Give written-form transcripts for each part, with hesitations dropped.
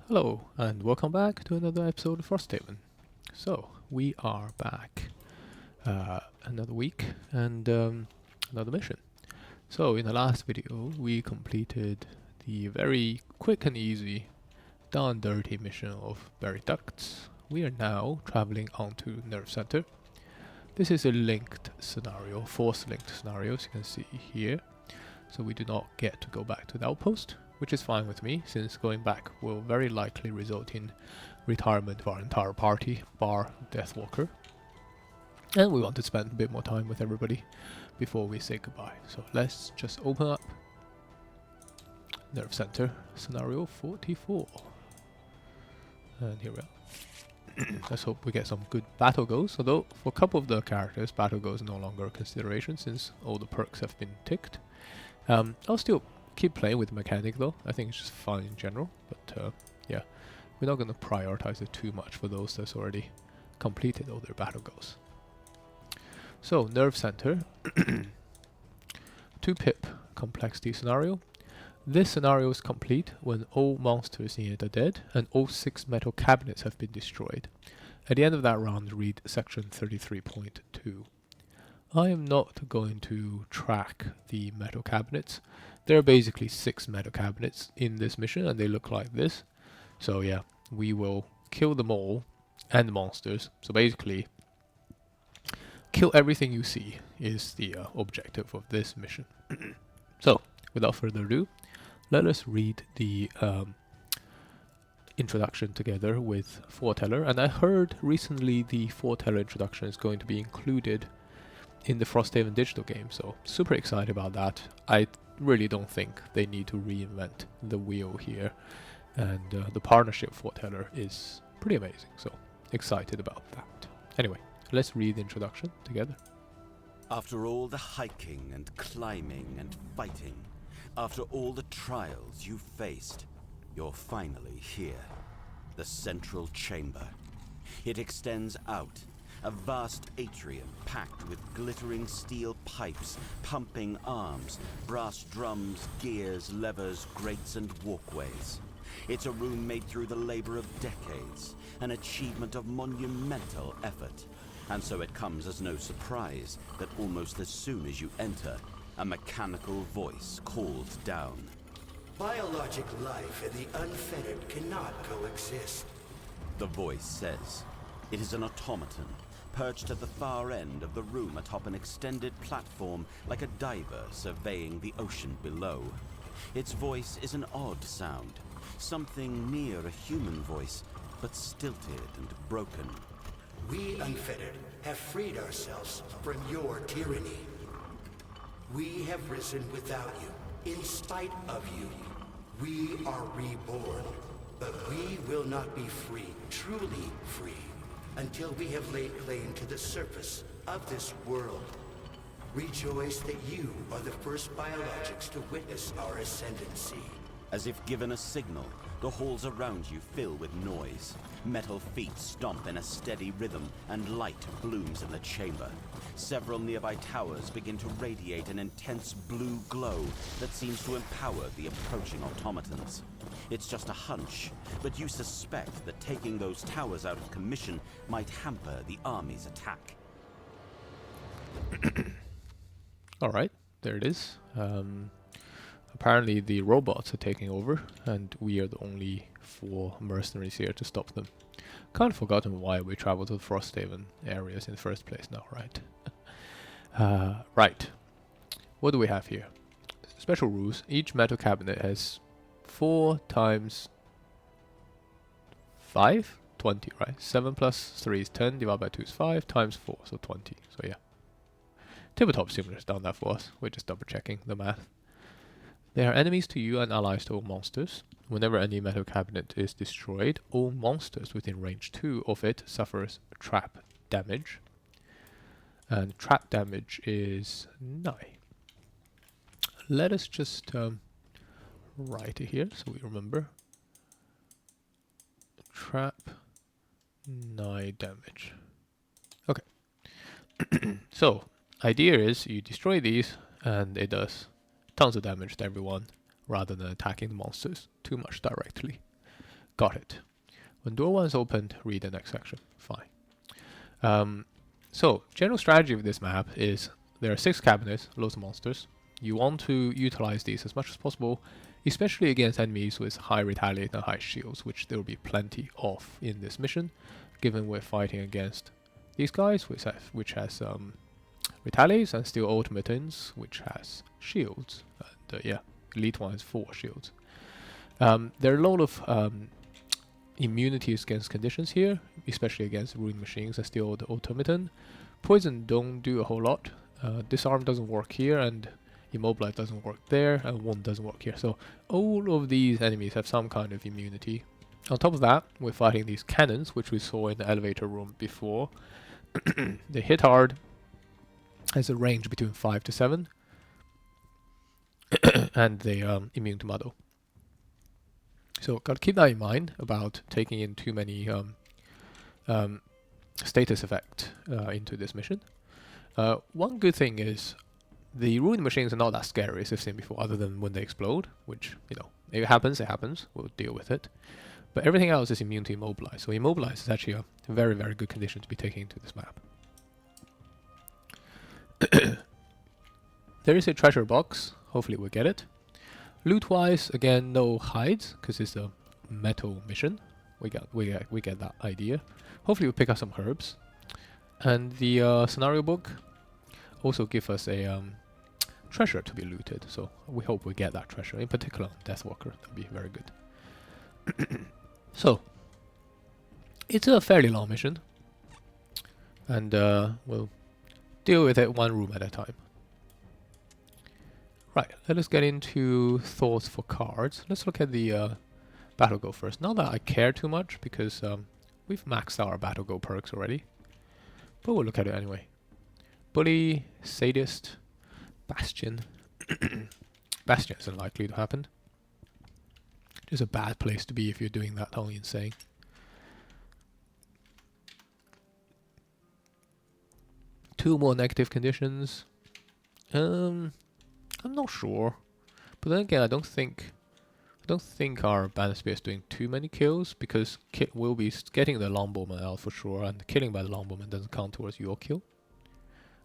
Hello, and welcome back to another episode of Frosthaven. So, we are back another week and another mission. So, in the last video, we completed the very quick and easy, down dirty mission of Buried Ducts. We are now traveling onto Nerve Center. This is a linked scenario, force linked scenario, as you can see here. So, we do not get to go back to the outpost, which is fine with me, since going back will very likely result in retirement of our entire party, bar Deathwalker. And we want to spend a bit more time with everybody before we say goodbye. So let's just open up Nerve Center, scenario 44. And here we are. Let's hope we get some good battle goals, although for a couple of the characters, battle goals are no longer a consideration since all the perks have been ticked. I'll still keep playing with the mechanic though. I think it's just fun in general, but yeah, we're not going to prioritize it too much for those that's already completed all their battle goals. So, Nerve Center, 2 pip complexity scenario. This scenario is complete when all monsters in it are dead and all 6 metal cabinets have been destroyed. At the end of that round, read section 33.2. I am not going to track the metal cabinets. There are basically 6 metal cabinets in this mission and they look like this. So yeah, we will kill them all and the monsters. So basically, kill everything you see is the objective of this mission. So, without further ado, let us read the introduction together with Foreteller. And I heard recently the Foreteller introduction is going to be included in the Frosthaven digital game, so super excited about that. I really don't think they need to reinvent the wheel here, and the partnership for Foreteller is pretty amazing, so excited about that. Anyway, let's read the introduction together. After all the hiking and climbing and fighting, after all the trials you faced, you're finally here. The central chamber. It extends out, a vast atrium packed with glittering steel pipes, pumping arms, brass drums, gears, levers, grates and walkways. It's a room made through the labor of decades, an achievement of monumental effort. And so it comes as no surprise that almost as soon as you enter, a mechanical voice calls down. Biologic life and the unfettered cannot coexist. The voice says. It is an automaton, perched at the far end of the room atop an extended platform like a diver surveying the ocean below. Its voice is an odd sound, something near a human voice, but stilted and broken. We unfettered have freed ourselves from your tyranny. We have risen without you, in spite of you. We are reborn, but we will not be free, truly free, until we have laid claim to the surface of this world. Rejoice that you are the first biologics to witness our ascendancy. As if given a signal, the halls around you fill with noise. Metal feet stomp in a steady rhythm, and light blooms in the chamber. Several nearby towers begin to radiate an intense blue glow that seems to empower the approaching automatons. It's just a hunch, but you suspect that taking those towers out of commission might hamper the army's attack. Alright, there it is. Apparently the robots are taking over, and we are the only 4 mercenaries here to stop them. Kind of forgotten why we traveled to the Frosthaven areas in the first place now, right? Right. What do we have here? Special rules. Each metal cabinet has 4 times 5? 20, right? 7 plus 3 is 10, divided by 2 is 5, times 4, so 20. So yeah. Tabletop Simulator's done that for us. We're just double checking the math. They are enemies to you and allies to all monsters. Whenever any metal cabinet is destroyed, all monsters within range 2 of it suffers trap damage. And trap damage is 9. Let us just write it here so we remember. Trap 9 damage. Okay. So, idea is you destroy these and it does tons of damage to everyone rather than attacking the monsters too much directly. Got it. When door 1 is opened, read the next section. Fine. So, general strategy of this map is there are 6 cabinets, loads of monsters. You want to utilize these as much as possible, especially against enemies with high retaliate and high shields, which there will be plenty of in this mission, given we're fighting against these guys, which has retaliates, and steel automatons, which has shields. And yeah, elite one has 4 shields. There are a lot of immunities against conditions here, especially against rune machines and steel automaton. Poison don't do a whole lot. Disarm doesn't work here, and Immobilize doesn't work there, and Wound doesn't work here. So all of these enemies have some kind of immunity. On top of that, we're fighting these cannons, which we saw in the elevator room before. They hit hard, has a range between 5 to 7, and they immune to muddle. So gotta keep that in mind about taking in too many status effect into this mission. One good thing is the ruined machines are not that scary as I've seen before, other than when they explode, which, you know, if it happens, we'll deal with it. But everything else is immune to Immobilize, so Immobilize is actually a very, very good condition to be taking into this map. There is a treasure box, hopefully we'll get it. Loot-wise, again, no hides, because it's a metal mission. We get that idea. Hopefully we'll pick up some herbs. And the scenario book also give us a treasure to be looted, so we hope we get that treasure, in particular Deathwalker. That'd be very good. So, it's a fairly long mission, and we'll deal with it one room at a time. Right, let us get into thoughts for cards. Let's look at the Battle Go first. Not that I care too much, because we've maxed out our Battle Go perks already, but we'll look at it anyway. Bully, Sadist, Bastion. Bastion isn't likely to happen. Just a bad place to be if you're doing that only insane. Two more negative conditions. I'm not sure, but then again, I don't think our Bannerspear is doing too many kills, because we'll be getting the Longbowman out for sure, and killing by the Longbowman doesn't count towards your kill.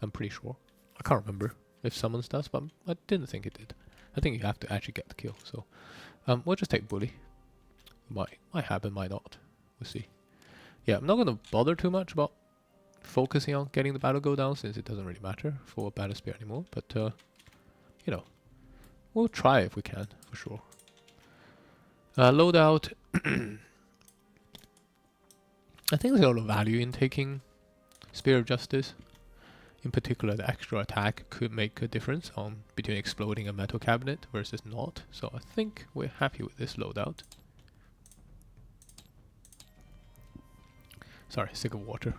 I'm pretty sure. I can't remember if summons does, but I didn't think it did. I think you have to actually get the kill. So we'll just take Bully. Might happen, might not. We'll see. Yeah, I'm not going to bother too much about focusing on getting the battle go down, since it doesn't really matter for Bannerspear anymore. But you know, we'll try if we can, for sure. Loadout. I think there's a lot of value in taking Spear of Justice. In particular, the extra attack could make a difference on between exploding a metal cabinet versus not. So I think we're happy with this loadout. Sorry, sick of water.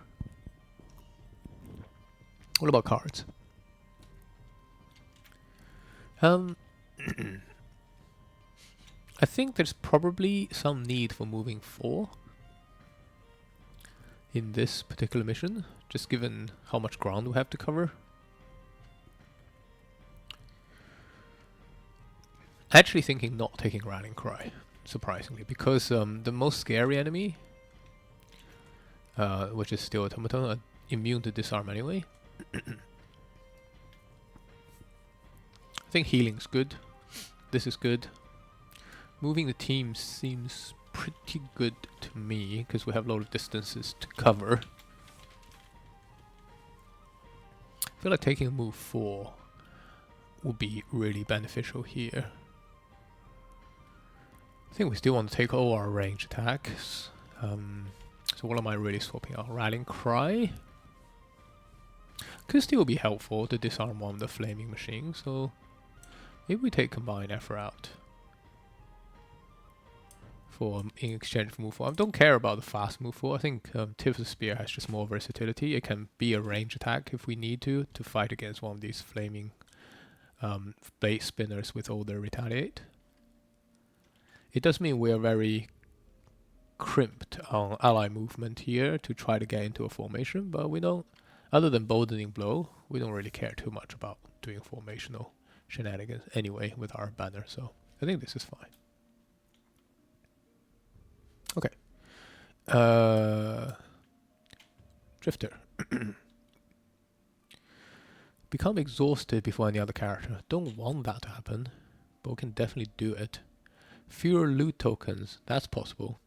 What about cards? I think there's probably some need for moving 4 in this particular mission, just given how much ground we have to cover. Actually thinking not taking Rallying Cry, surprisingly, because the most scary enemy, which is Steel Automaton, are immune to disarm anyway. I think healing's good. This is good. Moving the team seems pretty good to me, because we have a lot of distances to cover. I feel like taking a move 4 would be really beneficial here. I think we still want to take all our range attacks. So what am I really swapping out? Rallying Cry? Could still be helpful to disarm one of the flaming machines, so maybe we take Combined Effort out for in exchange for move 4. I don't care about the fast move 4. I think Tip of the Spear has just more versatility. It can be a range attack if we need to fight against one of these flaming blade spinners with all their retaliate. It does mean we are very crimped on ally movement here to try to get into a formation, but we don't, other than Boldening Blow, we don't really care too much about doing formational shenanigans anyway with our banner, so I think this is fine. Drifter. Become exhausted before any other character. Don't want that to happen, but we can definitely do it. Fewer loot tokens. That's possible.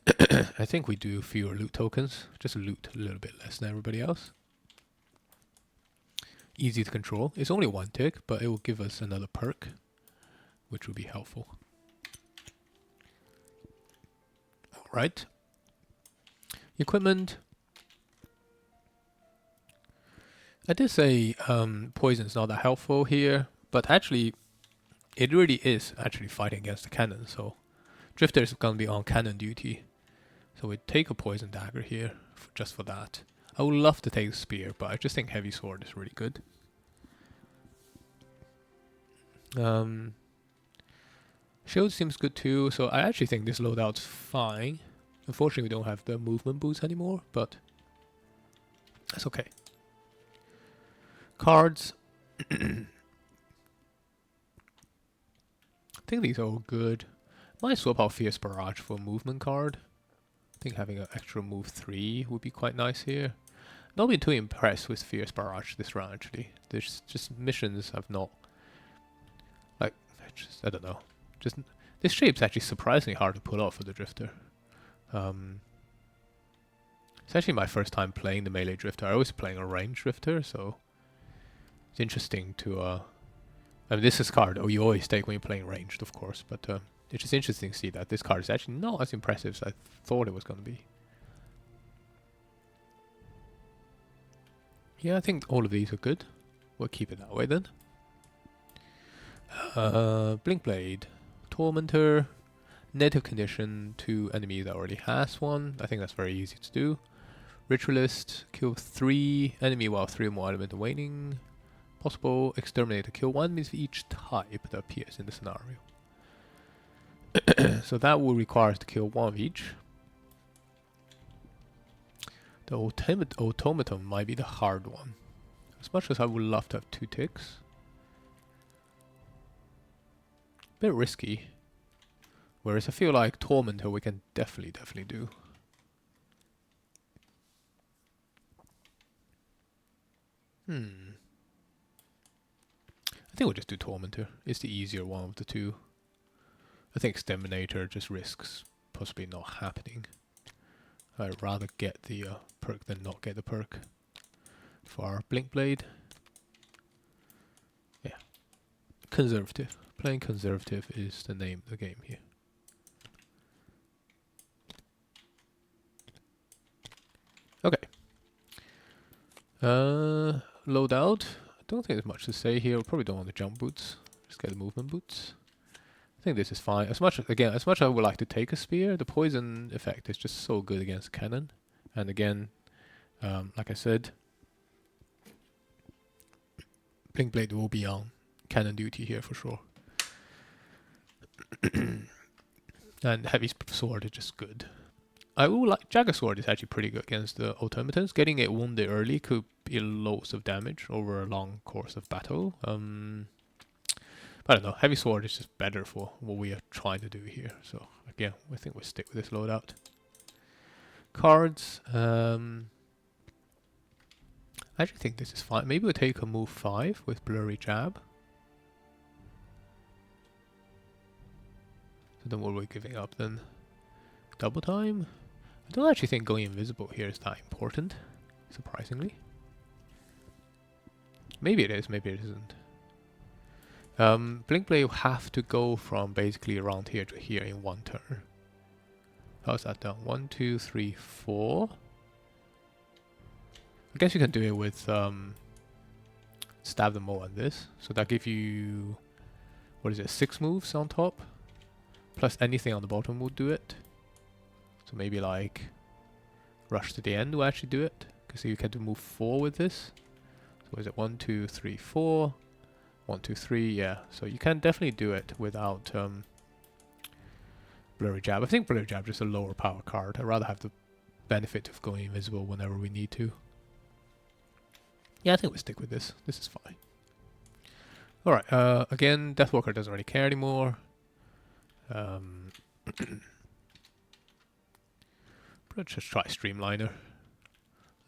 I think we do fewer loot tokens. Just loot a little bit less than everybody else. Easy to control. It's only one tick, but it will give us another perk, which will be helpful. Alright. Equipment. I did say poison's not that helpful here, but actually it really is actually fighting against the cannon, so Drifter is going to be on cannon duty. So we take a poison dagger here just for that. I would love to take a spear, but I just think heavy sword is really good. Shield seems good too, so I actually think this loadout's fine. Unfortunately, we don't have the movement boost anymore, but that's okay. Cards. I think these are all good. Might swap out Fierce Barrage for a movement card. I think having an extra move 3 would be quite nice here. Not been too impressed with Fierce Barrage this round actually. There's just missions I've not, like, I don't know. Just this shape's actually surprisingly hard to pull off for the Drifter. It's actually my first time playing the melee Drifter. I was playing a range Drifter, so it's interesting to I mean, this is card you always take when you're playing ranged, of course, but it's just interesting to see that this card is actually not as impressive as I thought it was going to be. Yeah, I think all of these are good. We'll keep it that way then. Blinkblade, Tormentor, negative condition to enemy that already has one. I think that's very easy to do. Ritualist, kill 3 enemy while 3 or more element waning. Possible exterminator, kill 1 means for each type that appears in the scenario. So that will require us to kill 1 of each. The automaton might be the hard one. As much as I would love to have 2 ticks. Bit risky. Whereas I feel like Tormentor we can definitely do. I think we'll just do Tormentor. It's the easier one of the two. I think Exterminator just risks possibly not happening. I'd rather get the perk than not get the perk. For our Blinkblade. Yeah. Conservative. Playing conservative is the name of the game here. Okay. Loadout. I don't think there's much to say here. We probably don't want the jump boots. Just get the movement boots. I think this is fine. As much as I would like to take a spear, the poison effect is just so good against cannon. And again, like I said, Blinkblade will be on cannon duty here for sure. And heavy sword is just good. I will like Jagger Sword is actually pretty good against the automatons. Getting it wounded early could be loads of damage over a long course of battle. I don't know. Heavy Sword is just better for what we are trying to do here. So again, I think we'll stick with this loadout. Cards. I actually think this is fine. Maybe we'll take a move 5 with Blurry Jab. So then what are we giving up then? Double time? I don't actually think going invisible here is that important, surprisingly. Maybe it is, maybe it isn't. Blinkblade will have to go from basically around here to here in 1 turn. How's that done? 1, 2, 3, 4. I guess you can do it with stab them all on this. So that gives you, what is it, 6 moves on top? Plus anything on the bottom would do it. So maybe like rush to the end will actually do it. Because you can do move 4 with this. So is it 1, 2, 3, 4? 1, 2, 3, yeah. So you can definitely do it without Blurry Jab. I think Blurry Jab is just a lower power card. I'd rather have the benefit of going invisible whenever we need to. Yeah, I think we'll stick with this. This is fine. Alright, again, Deathwalker doesn't really care anymore. Let's just try Streamliner.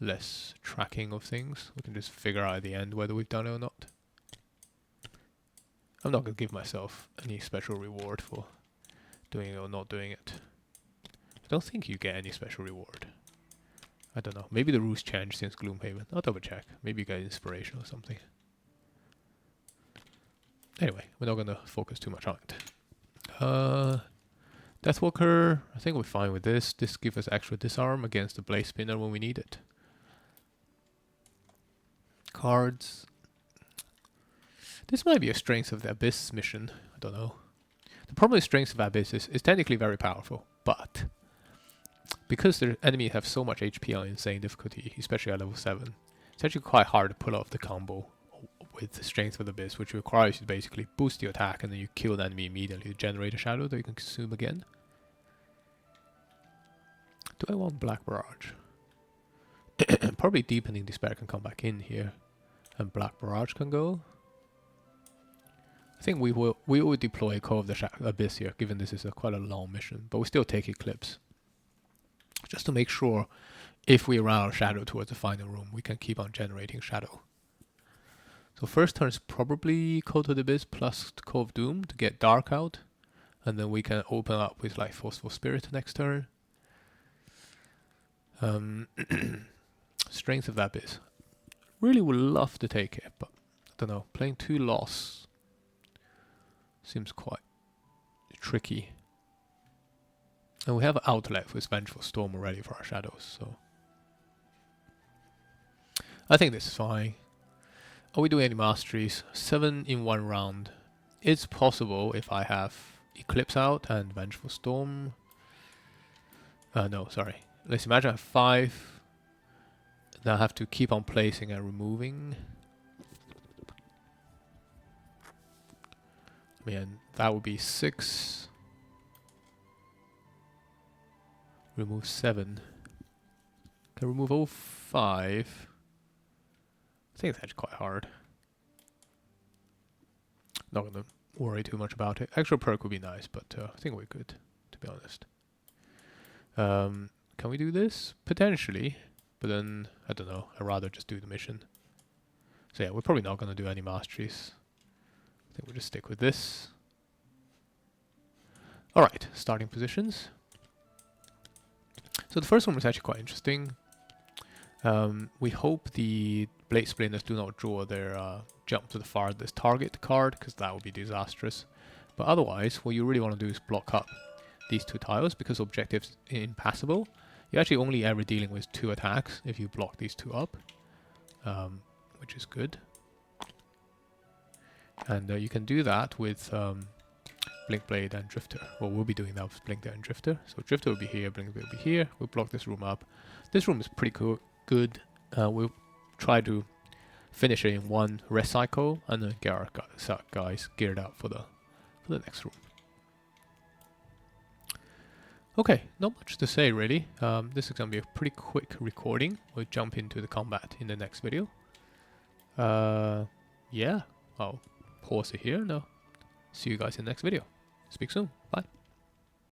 Less tracking of things. We can just figure out at the end whether we've done it or not. I'm not going to give myself any special reward for doing it or not doing it. I don't think you get any special reward. I don't know. Maybe the rules changed since Gloomhaven. I'll double check. Maybe you get inspiration or something. Anyway, we're not going to focus too much on it. Deathwalker, I think we're fine with this. This gives us extra disarm against the blade spinner when we need it. Cards. This might be a Strength of the Abyss mission. I don't know. The problem with Strength of the Abyss is it's technically very powerful, but because the enemy have so much HP on insane difficulty, especially at level 7, it's actually quite hard to pull off the combo with the Strength of the Abyss, which requires you to basically boost your attack and then you kill the enemy immediately to generate a shadow that you can consume again. Do I want Black Barrage? Probably Deepening Despair can come back in here, and Black Barrage can go. I think we will deploy Call of the Abyss here, given this is quite a long mission, but we still take Eclipse. Just to make sure, if we run out of Shadow towards the final room, we can keep on generating Shadow. So first turn is probably Call to the Abyss plus Call of Doom to get Dark out, and then we can open up with like Forceful Spirit next turn. Strength of the Abyss. Really would love to take it, but I don't know. Playing 2 loss seems quite tricky. And we have an outlet with Vengeful Storm already for our shadows, so I think this is fine. Are we doing any masteries? 7 in 1 round. It's possible if I have Eclipse out and Vengeful Storm. No, sorry. Let's imagine I have 5. Then I have to keep on placing and removing. I mean, that would be 6. Remove 7. Can remove all 5. I think that's quite hard. Not gonna worry too much about it. Extra perk would be nice, but I think we're good, to be honest. Can we do this? Potentially, but then, I don't know. I'd rather just do the mission. So yeah, we're probably not gonna do any masteries. I think we'll just stick with this. Alright, starting positions. So the first one was actually quite interesting. We hope the Blade Splinters do not draw their jump to the farthest target card, because that would be disastrous. But otherwise, what you really want to do is block up these 2 tiles, because objective's impassable. You're actually only ever dealing with 2 attacks if you block these 2 up, which is good. And you can do that with Blinkblade and Drifter. Well, we'll be doing that with Blinkblade and Drifter. So Drifter will be here, Blinkblade will be here. We'll block this room up. This room is pretty good. We'll try to finish it in 1 rest cycle and then get our guys geared up for the next room. Okay, not much to say really. This is going to be a pretty quick recording. We'll jump into the combat in the next video. Yeah, I'll pause it here. No, see you guys in the next video. Speak soon. Bye.